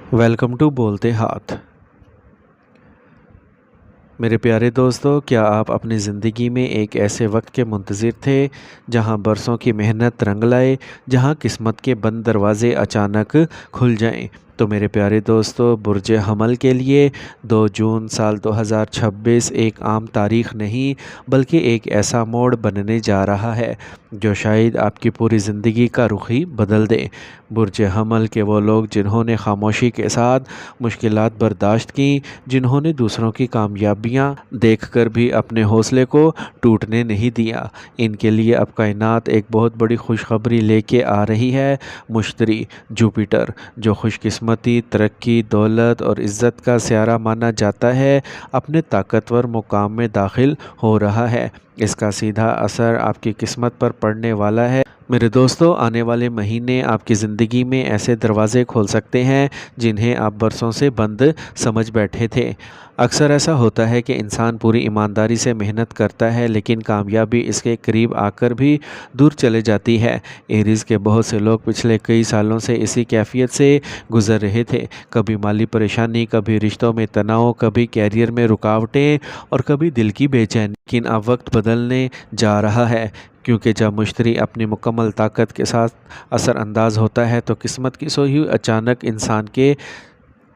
Welcome to बोलते हाथ। मेरे प्यारे दोस्तों, क्या आप अपनी ज़िंदगी में एक ऐसे वक्त के मुंतज़िर थे जहां बरसों की मेहनत रंग लाए, जहां किस्मत के बंद दरवाज़े अचानक खुल जाएं? तो मेरे प्यारे दोस्तों, बुर्ज हमल के लिए 2 जून साल 2026 एक आम तारीख नहीं बल्कि एक ऐसा मोड़ बनने जा रहा है जो शायद आपकी पूरी ज़िंदगी का रुख ही बदल दे। बुर्ज हमल के वो लोग जिन्होंने खामोशी के साथ मुश्किलात बर्दाश्त की, जिन्होंने दूसरों की कामयाबियां देखकर भी अपने हौसले को टूटने नहीं दिया, इनके लिए अब कायनात एक बहुत बड़ी खुशखबरी लेके आ रही है। मुश्तरी जुपिटर, जो खुशकिस्मती, तरक्की, दौलत और इज़्ज़त का स्यारा माना जाता है, अपने ताकतवर मुकाम में दाखिल हो रहा है। इसका सीधा असर आपकी किस्मत पर पड़ने वाला है। मेरे दोस्तों, आने वाले महीने आपकी ज़िंदगी में ऐसे दरवाज़े खोल सकते हैं जिन्हें आप बरसों से बंद समझ बैठे थे। अक्सर ऐसा होता है कि इंसान पूरी ईमानदारी से मेहनत करता है, लेकिन कामयाबी इसके करीब आकर भी दूर चले जाती है। एरीज़ के बहुत से लोग पिछले कई सालों से इसी कैफियत से गुजर रहे थे। कभी माली परेशानी, कभी रिश्तों में तनाव, कभी कैरियर में रुकावटें और कभी दिल की बेचैनी। लेकिन अब वक्त बदलने जा रहा है, क्योंकि जब मुश्तरी अपनी मुकम्मल ताकत के साथ असरअंदाज होता है तो किस्मत की सोई हुई अचानक इंसान के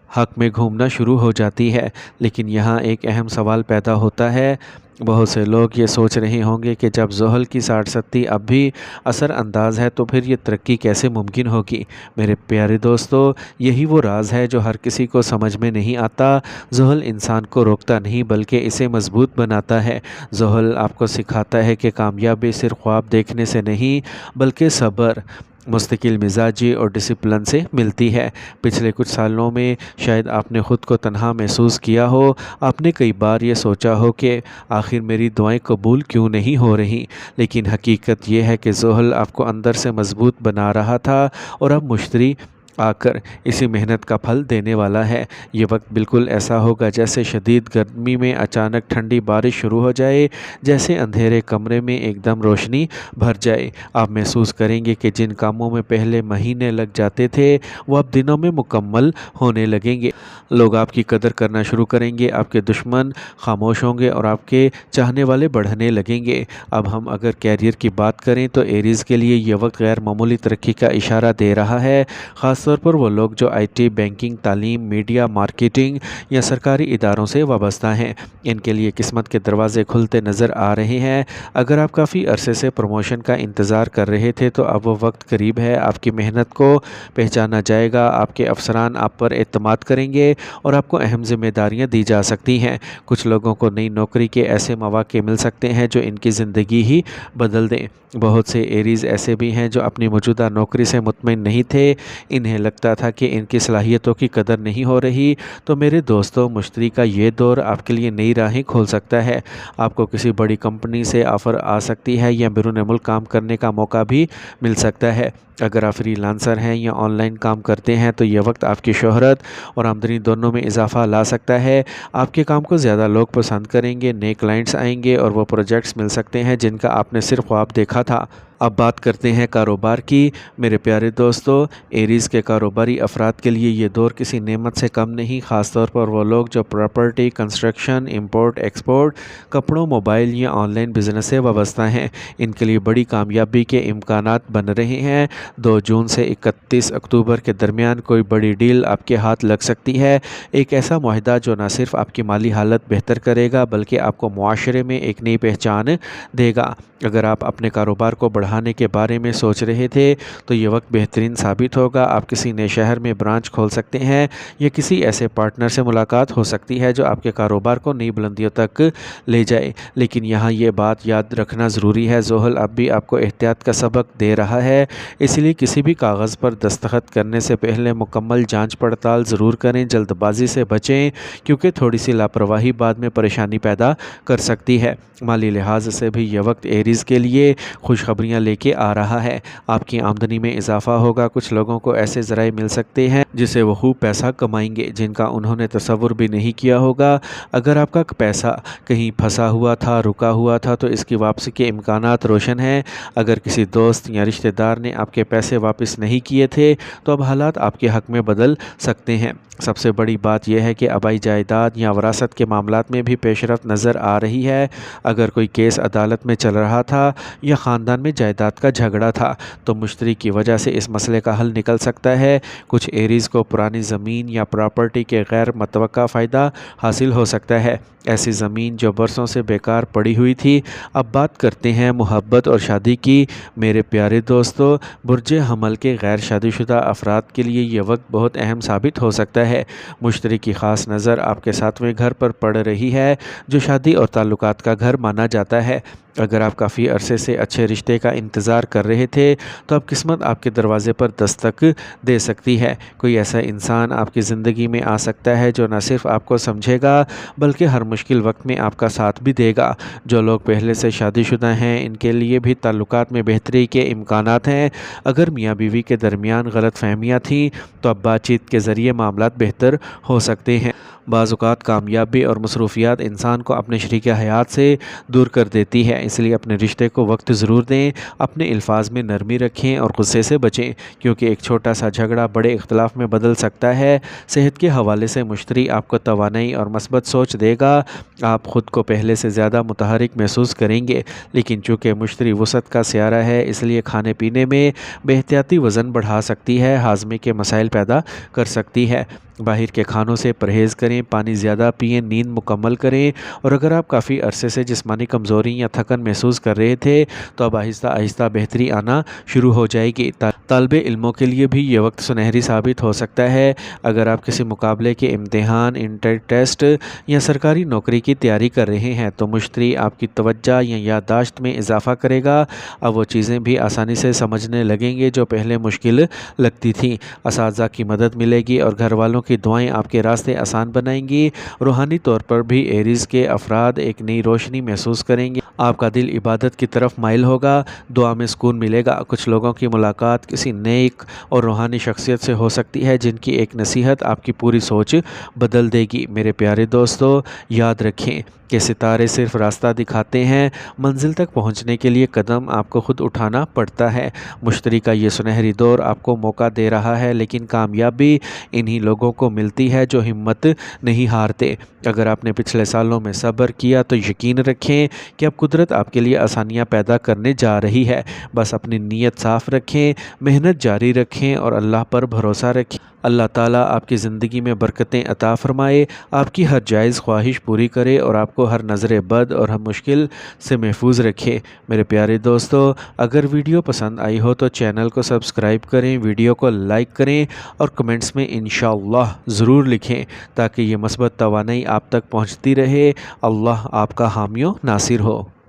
हक में घूमना शुरू हो जाती है। लेकिन यहाँ एक अहम सवाल पैदा होता है। बहुत से लोग ये सोच रहे होंगे कि जब ज़ोहल की 60-70 अब भी असरअंदाज है तो फिर ये तरक्की कैसे मुमकिन होगी। मेरे प्यारे दोस्तों, यही वो राज है जो हर किसी को समझ में नहीं आता। ज़ोहल इंसान को रोकता नहीं बल्कि इसे मजबूत बनाता है। ज़ोहल आपको सिखाता है कि कामयाबी सिर्फ ख्वाब देखने से नहीं बल्कि सब्र, मुस्तकिल मिजाजी और डिसिप्लिन से मिलती है। पिछले कुछ सालों में शायद आपने ख़ुद को तन्हा महसूस किया हो। आपने कई बार ये सोचा हो कि आखिर मेरी दुआएं कबूल क्यों नहीं हो रही। लेकिन हकीकत ये है कि ज़ोहल आपको अंदर से मजबूत बना रहा था और अब मुश्तरी आकर इसी मेहनत का फल देने वाला है। ये वक्त बिल्कुल ऐसा होगा जैसे शदीद गर्मी में अचानक ठंडी बारिश शुरू हो जाए, जैसे अंधेरे कमरे में एकदम रोशनी भर जाए। आप महसूस करेंगे कि जिन कामों में पहले महीने लग जाते थे वो अब दिनों में मुकम्मल होने लगेंगे। लोग आपकी कदर करना शुरू करेंगे, आपके दुश्मन खामोश होंगे और आपके चाहने वाले बढ़ने लगेंगे। अब हम अगर कैरियर की बात करें तो एरीज़ के लिए यह वक्त गैर मामूली तरक्की का इशारा दे रहा है। ख़ास तौर पर वो लोग जो आईटी, बैंकिंग, तालीम, मीडिया, मार्केटिंग या सरकारी इदारों से वाबस्ता हैं, इनके लिए किस्मत के दरवाज़े खुलते नज़र आ रहे हैं। अगर आप काफ़ी अरसे से प्रमोशन का इंतज़ार कर रहे थे तो अब वो वक्त करीब है। आपकी मेहनत को पहचाना जाएगा, आपके अफसरान आप पर एतमाद करेंगे और आपको अहम जिम्मेदारियां दी जा सकती हैं। कुछ लोगों को नई नौकरी के ऐसे मौके मिल सकते हैं जो इनकी ज़िंदगी ही बदल दें। बहुत से एरीज़ ऐसे भी हैं जो अपनी मौजूदा नौकरी से मुतमईन नहीं थे। इन्हें लगता था कि इनकी सलाहियतों की कदर नहीं हो रही। तो मेरे दोस्तों, मुश्तरी का ये दौर आपके लिए नई राहें खोल सकता है। आपको किसी बड़ी कंपनी से ऑफ़र आ सकती है या बैरून मुल्क काम करने का मौका भी मिल सकता है। अगर आप फ्रीलांसर हैं या ऑनलाइन काम करते हैं तो यह वक्त आपकी शोहरत और आमदनी दोनों में इजाफा ला सकता है। आपके काम को ज़्यादा लोग पसंद करेंगे, नए क्लाइंट्स आएंगे और वो प्रोजेक्ट्स मिल सकते हैं जिनका आपने सिर्फ ख्वाब देखा था। अब बात करते हैं कारोबार की। मेरे प्यारे दोस्तों, एरीज़ के कारोबारी अफराद के लिए ये दौर किसी नेमत से कम नहीं। ख़ास तौर पर वो लोग जो प्रॉपर्टी, कंस्ट्रक्शन, इंपोर्ट एक्सपोर्ट, कपड़ों, मोबाइल या ऑनलाइन बिजनेस से वाबस्ता हैं, इनके लिए बड़ी कामयाबी के इम्कानात बन रहे हैं। 2 जून से 31 अक्टूबर के दरमियान कोई बड़ी डील आपके हाथ लग सकती है। एक ऐसा मुआहदा जो न सिर्फ आपकी माली हालत बेहतर करेगा बल्कि आपको मुआशरे में एक नई पहचान देगा। अगर आप अपने कारोबार को बढ़ाने के बारे में सोच रहे थे तो ये वक्त बेहतरीन साबित होगा। आप किसी नए शहर में ब्रांच खोल सकते हैं या किसी ऐसे पार्टनर से मुलाकात हो सकती है जो आपके कारोबार को नई बुलंदियों तक ले जाए। लेकिन यहाँ ये बात याद रखना ज़रूरी है, ज़ोहल अब भी आपको एहतियात का सबक दे रहा है। इसलिए किसी भी कागज़ पर दस्तखत करने से पहले मुकम्मल जांच पड़ताल ज़रूर करें। जल्दबाजी से बचें, क्योंकि थोड़ी सी लापरवाही बाद में परेशानी पैदा कर सकती है। माली लिहाज से भी यह वक्त एरीज़ के लिए खुशखबरियाँ لے کے آ رہا ہے۔ آپ کی آمدنی میں اضافہ ہوگا۔ کچھ لوگوں کو ایسے ذرائع مل سکتے ہیں جسے وہ خوب پیسہ کمائیں گے جن کا انہوں نے تصور بھی نہیں کیا ہوگا۔ اگر آپ کا پیسہ کہیں پھنسا ہوا تھا، رکا ہوا تھا، تو اس کی واپسی کے امکانات روشن ہیں۔ اگر کسی دوست یا رشتہ دار نے آپ کے پیسے واپس نہیں کیے تھے تو اب حالات آپ کے حق میں بدل سکتے ہیں۔ سب سے بڑی بات یہ ہے کہ آبائی جائیداد یا وراثت کے معاملات میں بھی پیش رفت نظر آ رہی ہے۔ اگر کوئی کیس عدالت میں چل رہا تھا یا خاندان میں جائیداد کا جھگڑا تھا تو مشتری کی وجہ سے اس مسئلے کا حل نکل سکتا ہے۔ کچھ ایریز کو پرانی زمین یا پراپرٹی کے غیر متوقع فائدہ حاصل ہو سکتا ہے۔ ایسی زمین جو برسوں سے بیکار پڑی ہوئی تھی۔ اب بات کرتے ہیں محبت اور شادی کی۔ میرے پیارے دوستو، برج حمل کے غیر شادی شدہ افراد کے لیے یہ وقت بہت اہم ثابت ہو سکتا ہے۔ مشتری کی خاص نظر آپ کے 7ویں گھر پر پڑ رہی ہے جو شادی اور تعلقات کا گھر مانا جاتا ہے۔ اگر آپ کافی عرصے سے اچھے رشتے کا انتظار کر رہے تھے تو اب قسمت آپ کے دروازے پر دستک دے سکتی ہے۔ کوئی ایسا انسان آپ کی زندگی میں آ سکتا ہے جو نہ صرف آپ کو سمجھے گا بلکہ ہر مشکل وقت میں آپ کا ساتھ بھی دے گا۔ جو لوگ پہلے سے شادی شدہ ہیں ان کے لیے بھی تعلقات میں بہتری کے امکانات ہیں۔ اگر میاں بیوی کے درمیان غلط فہمیاں تھیں تو اب بات چیت کے ذریعے معاملات بہتر ہو سکتے ہیں۔ بعض اوقات کامیابی اور مصروفیات انسان کو اپنے شریک حیات سے دور کر دیتی ہے، اس لیے اپنے رشتے کو وقت ضرور دیں۔ اپنے الفاظ میں نرمی رکھیں اور غصے سے بچیں کیونکہ ایک چھوٹا سا جھگڑا بڑے اختلاف میں بدل سکتا ہے۔ صحت کے حوالے سے مشتری آپ کو توانائی اور مثبت سوچ دے گا۔ آپ خود کو پہلے سے زیادہ متحرک محسوس کریں گے، لیکن چونکہ مشتری وسعت کا سیارہ ہے اس لیے کھانے پینے میں بے احتیاطی وزن بڑھا سکتی ہے، ہاضمے کے مسائل پیدا کر سکتی ہے۔ باہر کے کھانوں سے پرہیز کریں، پانی زیادہ پئیں، نیند مکمل کریں، اور اگر آپ کافی عرصے سے جسمانی کمزوری یا تھکن محسوس کر رہے تھے تو اب آہستہ آہستہ بہتری آنا شروع ہو جائے گی۔ طالب علموں کے لیے بھی یہ وقت سنہری ثابت ہو سکتا ہے۔ اگر آپ کسی مقابلے کے امتحان، انٹر ٹیسٹ یا سرکاری نوکری کی تیاری کر رہے ہیں تو مشتری آپ کی توجہ یا یادداشت میں اضافہ کرے گا۔ اب وہ چیزیں بھی آسانی سے سمجھنے لگیں گے جو پہلے مشکل لگتی تھیں۔ اساتذہ کی مدد ملے گی اور گھر والوں کی دعائیں آپ کے راستے آسان بنائیں گی۔ روحانی طور پر بھی ایریز کے افراد ایک نئی روشنی محسوس کریں گے۔ آپ کا دل عبادت کی طرف مائل ہوگا، دعا میں سکون ملے گا۔ کچھ لوگوں کی ملاقات کسی نیک اور روحانی شخصیت سے ہو سکتی ہے جن کی ایک نصیحت آپ کی پوری سوچ بدل دے گی۔ میرے پیارے دوستو، یاد رکھیں کہ ستارے صرف راستہ دکھاتے ہیں، منزل تک پہنچنے کے لیے قدم آپ کو خود اٹھانا پڑتا ہے۔ مشتری کا یہ سنہری دور آپ کو موقع دے رہا ہے، لیکن کامیابی انہی لوگوں کو ملتی ہے جو ہمت نہیں ہارتے۔ اگر آپ نے پچھلے سالوں میں صبر کیا تو یقین رکھیں کہ اب قدرت آپ کے لیے آسانیاں پیدا کرنے جا رہی ہے۔ بس اپنی نیت صاف رکھیں، محنت جاری رکھیں اور اللہ پر بھروسہ رکھیں۔ اللہ تعالیٰ آپ کی زندگی میں برکتیں عطا فرمائے، آپ کی ہر جائز خواہش پوری کرے اور آپ کو ہر نظر بد اور ہر مشکل سے محفوظ رکھے۔ میرے پیارے دوستو، اگر ویڈیو پسند آئی ہو تو چینل کو سبسکرائب کریں، ویڈیو کو لائک کریں اور کمنٹس میں انشاءاللہ ضرور لکھیں تاکہ یہ مثبت توانائی آپ تک پہنچتی رہے۔ اللہ آپ کا حامی و ناصر ہو۔